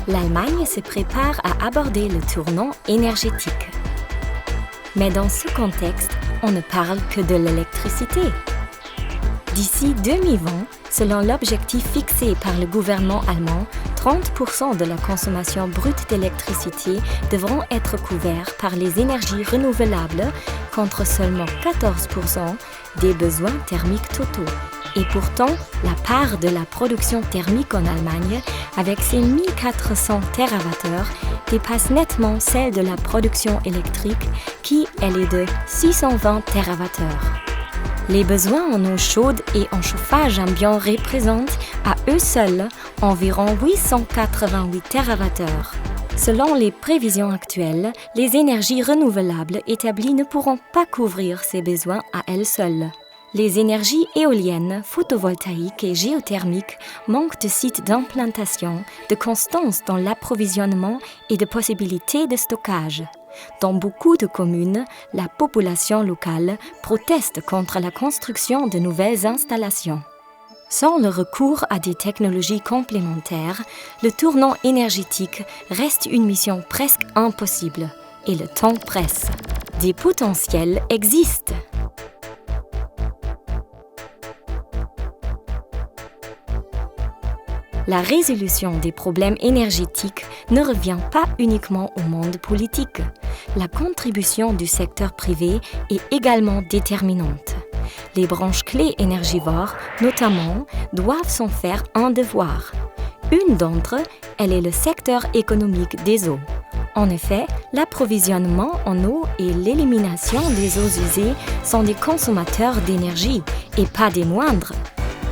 l'Allemagne se prépare à aborder le tournant énergétique. Mais dans ce contexte, on ne parle que de l'électricité. D'ici 2020, selon l'objectif fixé par le gouvernement allemand, 30% de la consommation brute d'électricité devront être couverts par les énergies renouvelables contre seulement 14% des besoins thermiques totaux. Et pourtant, la part de la production thermique en Allemagne, avec ses 1400 TWh, dépasse nettement celle de la production électrique qui, elle, est de 620 TWh. Les besoins en eau chaude et en chauffage ambiant représentent à eux seuls environ 888 TWh. Selon les prévisions actuelles, les énergies renouvelables établies ne pourront pas couvrir ces besoins à elles seules. Les énergies éoliennes, photovoltaïques et géothermiques manquent de sites d'implantation, de constance dans l'approvisionnement et de possibilités de stockage. Dans beaucoup de communes, la population locale proteste contre la construction de nouvelles installations. Sans le recours à des technologies complémentaires, le tournant énergétique reste une mission presque impossible et le temps presse. Des potentiels existent. La résolution des problèmes énergétiques ne revient pas uniquement au monde politique. La contribution du secteur privé est également déterminante. Les branches clés énergivores, notamment, doivent s'en faire un devoir. Une d'entre eux, elle est le secteur économique des eaux. En effet, l'approvisionnement en eau et l'élimination des eaux usées sont des consommateurs d'énergie, et pas des moindres.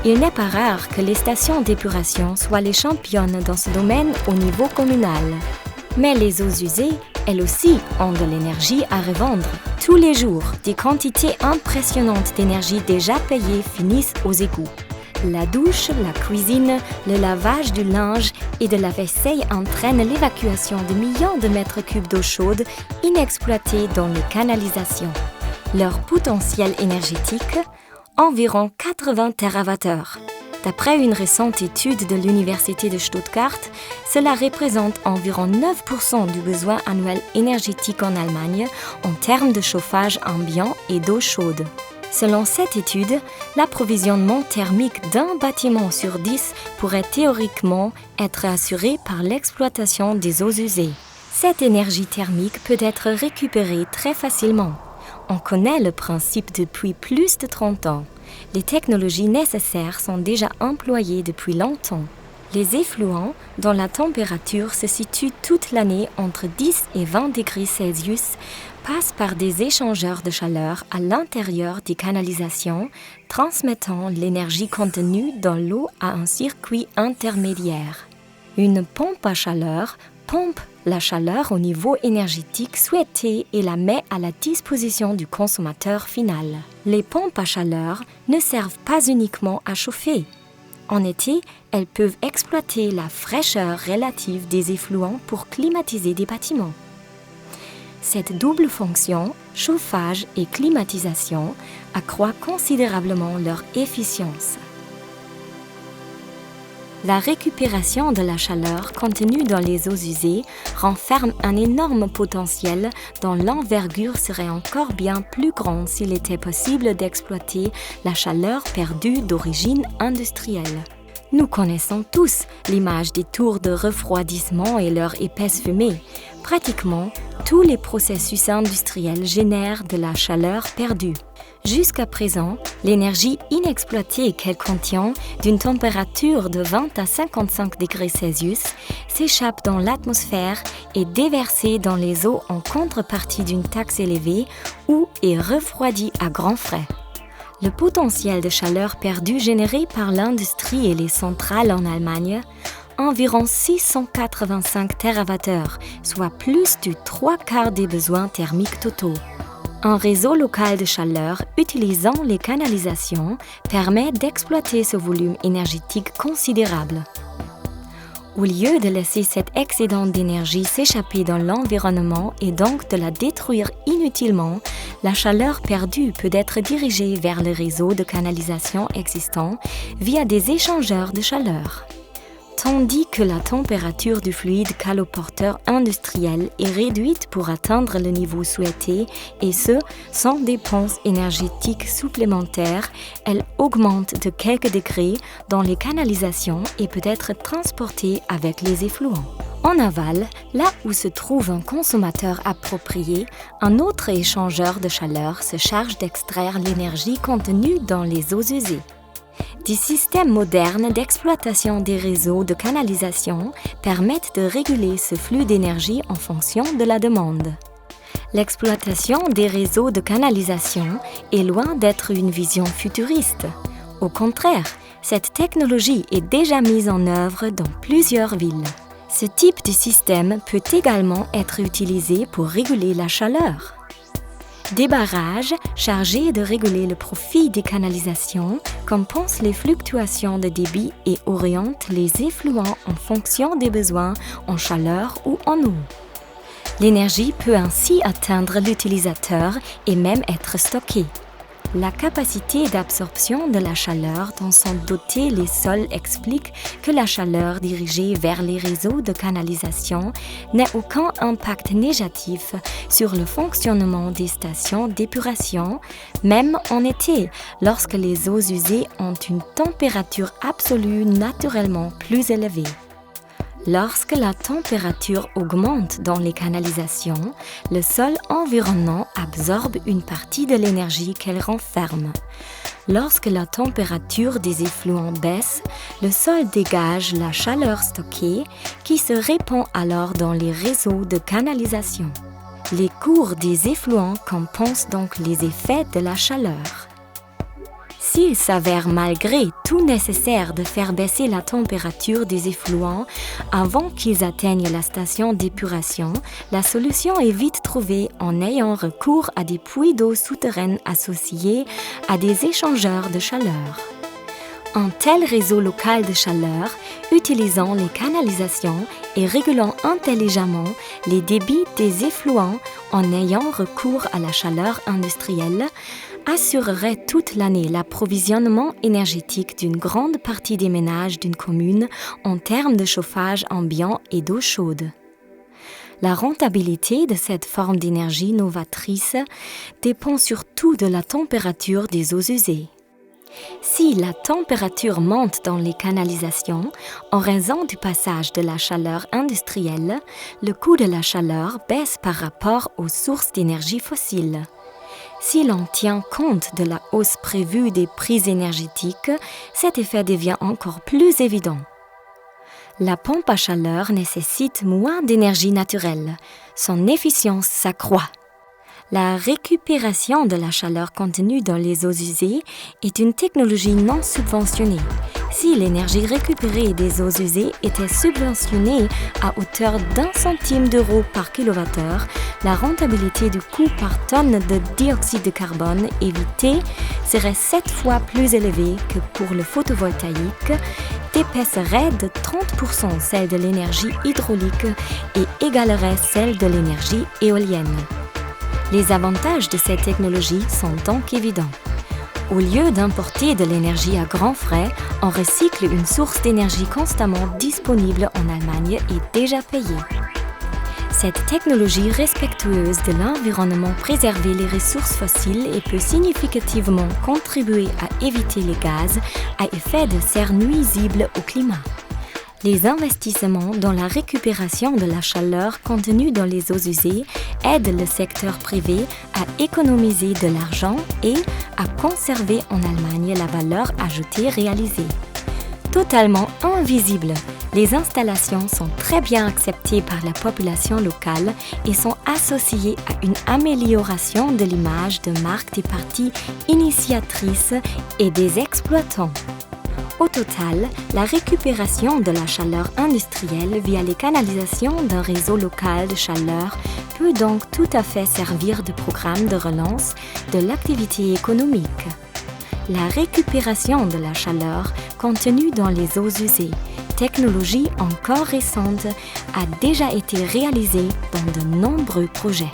Il n'est pas rare que les stations d'épuration soient les championnes dans ce domaine au niveau communal. Mais les eaux usées, elles aussi, ont de l'énergie à revendre. Tous les jours, des quantités impressionnantes d'énergie déjà payées finissent aux égouts. La douche, la cuisine, le lavage du linge et de la vaisselle entraînent l'évacuation de millions de mètres cubes d'eau chaude inexploitée dans les canalisations. Leur potentiel énergétique, environ 80 TWh. D'après une récente étude de l'Université de Stuttgart, cela représente environ 9% du besoin annuel énergétique en Allemagne en termes de chauffage ambiant et d'eau chaude. Selon cette étude, l'approvisionnement thermique d'un bâtiment sur 10 pourrait théoriquement être assuré par l'exploitation des eaux usées. Cette énergie thermique peut être récupérée très facilement. On connaît le principe depuis plus de 30 ans. Les technologies nécessaires sont déjà employées depuis longtemps. Les effluents, dont la température se situe toute l'année entre 10 et 20 degrés Celsius, passent par des échangeurs de chaleur à l'intérieur des canalisations, transmettant l'énergie contenue dans l'eau à un circuit intermédiaire. Une pompe à chaleur pompe la chaleur au niveau énergétique souhaité et la met à la disposition du consommateur final. Les pompes à chaleur ne servent pas uniquement à chauffer. En été, elles peuvent exploiter la fraîcheur relative des effluents pour climatiser des bâtiments. Cette double fonction, chauffage et climatisation, accroît considérablement leur efficience. La récupération de la chaleur contenue dans les eaux usées renferme un énorme potentiel dont l'envergure serait encore bien plus grande s'il était possible d'exploiter la chaleur perdue d'origine industrielle. Nous connaissons tous l'image des tours de refroidissement et leur épaisse fumée. Pratiquement, tous les processus industriels génèrent de la chaleur perdue. Jusqu'à présent, l'énergie inexploitée qu'elle contient, d'une température de 20 à 55 degrés Celsius, s'échappe dans l'atmosphère et déversée dans les eaux en contrepartie d'une taxe élevée ou est refroidie à grands frais. Le potentiel de chaleur perdu généré par l'industrie et les centrales en Allemagne, environ 685 TWh, soit plus du 3/4 des besoins thermiques totaux. Un réseau local de chaleur utilisant les canalisations permet d'exploiter ce volume énergétique considérable. Au lieu de laisser cet excédent d'énergie s'échapper dans l'environnement et donc de la détruire inutilement, la chaleur perdue peut être dirigée vers le réseau de canalisation existant via des échangeurs de chaleur. Tandis que la température du fluide caloporteur industriel est réduite pour atteindre le niveau souhaité, et ce, sans dépenses énergétiques supplémentaires, elle augmente de quelques degrés dans les canalisations et peut être transportée avec les effluents. En aval, là où se trouve un consommateur approprié, un autre échangeur de chaleur se charge d'extraire l'énergie contenue dans les eaux usées. Des systèmes modernes d'exploitation des réseaux de canalisation permettent de réguler ce flux d'énergie en fonction de la demande. L'exploitation des réseaux de canalisation est loin d'être une vision futuriste. Au contraire, cette technologie est déjà mise en œuvre dans plusieurs villes. Ce type de système peut également être utilisé pour réguler la chaleur. Des barrages chargés de réguler le profil des canalisations compensent les fluctuations de débit et orientent les effluents en fonction des besoins en chaleur ou en eau. L'énergie peut ainsi atteindre l'utilisateur et même être stockée. La capacité d'absorption de la chaleur dont sont dotés les sols explique que la chaleur dirigée vers les réseaux de canalisation n'a aucun impact négatif sur le fonctionnement des stations d'épuration, même en été, lorsque les eaux usées ont une température absolue naturellement plus élevée. Lorsque la température augmente dans les canalisations, le sol environnant absorbe une partie de l'énergie qu'elle renferme. Lorsque la température des effluents baisse, le sol dégage la chaleur stockée qui se répand alors dans les réseaux de canalisation. Les cours des effluents compensent donc les effets de la chaleur. S'il s'avère malgré tout nécessaire de faire baisser la température des effluents avant qu'ils atteignent la station d'épuration, la solution est vite trouvée en ayant recours à des puits d'eau souterraines associés à des échangeurs de chaleur. Un tel réseau local de chaleur, utilisant les canalisations et régulant intelligemment les débits des effluents en ayant recours à la chaleur industrielle, assurerait toute l'année l'approvisionnement énergétique d'une grande partie des ménages d'une commune en termes de chauffage ambiant et d'eau chaude. La rentabilité de cette forme d'énergie novatrice dépend surtout de la température des eaux usées. Si la température monte dans les canalisations en raison du passage de la chaleur industrielle, le coût de la chaleur baisse par rapport aux sources d'énergie fossiles. Si l'on tient compte de la hausse prévue des prix énergétiques, cet effet devient encore plus évident. La pompe à chaleur nécessite moins d'énergie naturelle. Son efficience s'accroît. La récupération de la chaleur contenue dans les eaux usées est une technologie non subventionnée. Si l'énergie récupérée des eaux usées était subventionnée à hauteur d'1 centime d'euro par kilowattheure, la rentabilité du coût par tonne de dioxyde de carbone évité serait 7 fois plus élevée que pour le photovoltaïque, dépasserait de 30% celle de l'énergie hydraulique et égalerait celle de l'énergie éolienne. Les avantages de cette technologie sont donc évidents. Au lieu d'importer de l'énergie à grands frais, on recycle une source d'énergie constamment disponible en Allemagne et déjà payée. Cette technologie respectueuse de l'environnement préserve les ressources fossiles et peut significativement contribuer à éviter les gaz à effet de serre nuisibles au climat. Les investissements dans la récupération de la chaleur contenue dans les eaux usées aident le secteur privé à économiser de l'argent et à conserver en Allemagne la valeur ajoutée réalisée. Totalement invisibles, les installations sont très bien acceptées par la population locale et sont associées à une amélioration de l'image de marque des parties initiatrices et des exploitants. Au total, la récupération de la chaleur industrielle via les canalisations d'un réseau local de chaleur peut donc tout à fait servir de programme de relance de l'activité économique. La récupération de la chaleur contenue dans les eaux usées, technologie encore récente, a déjà été réalisée dans de nombreux projets.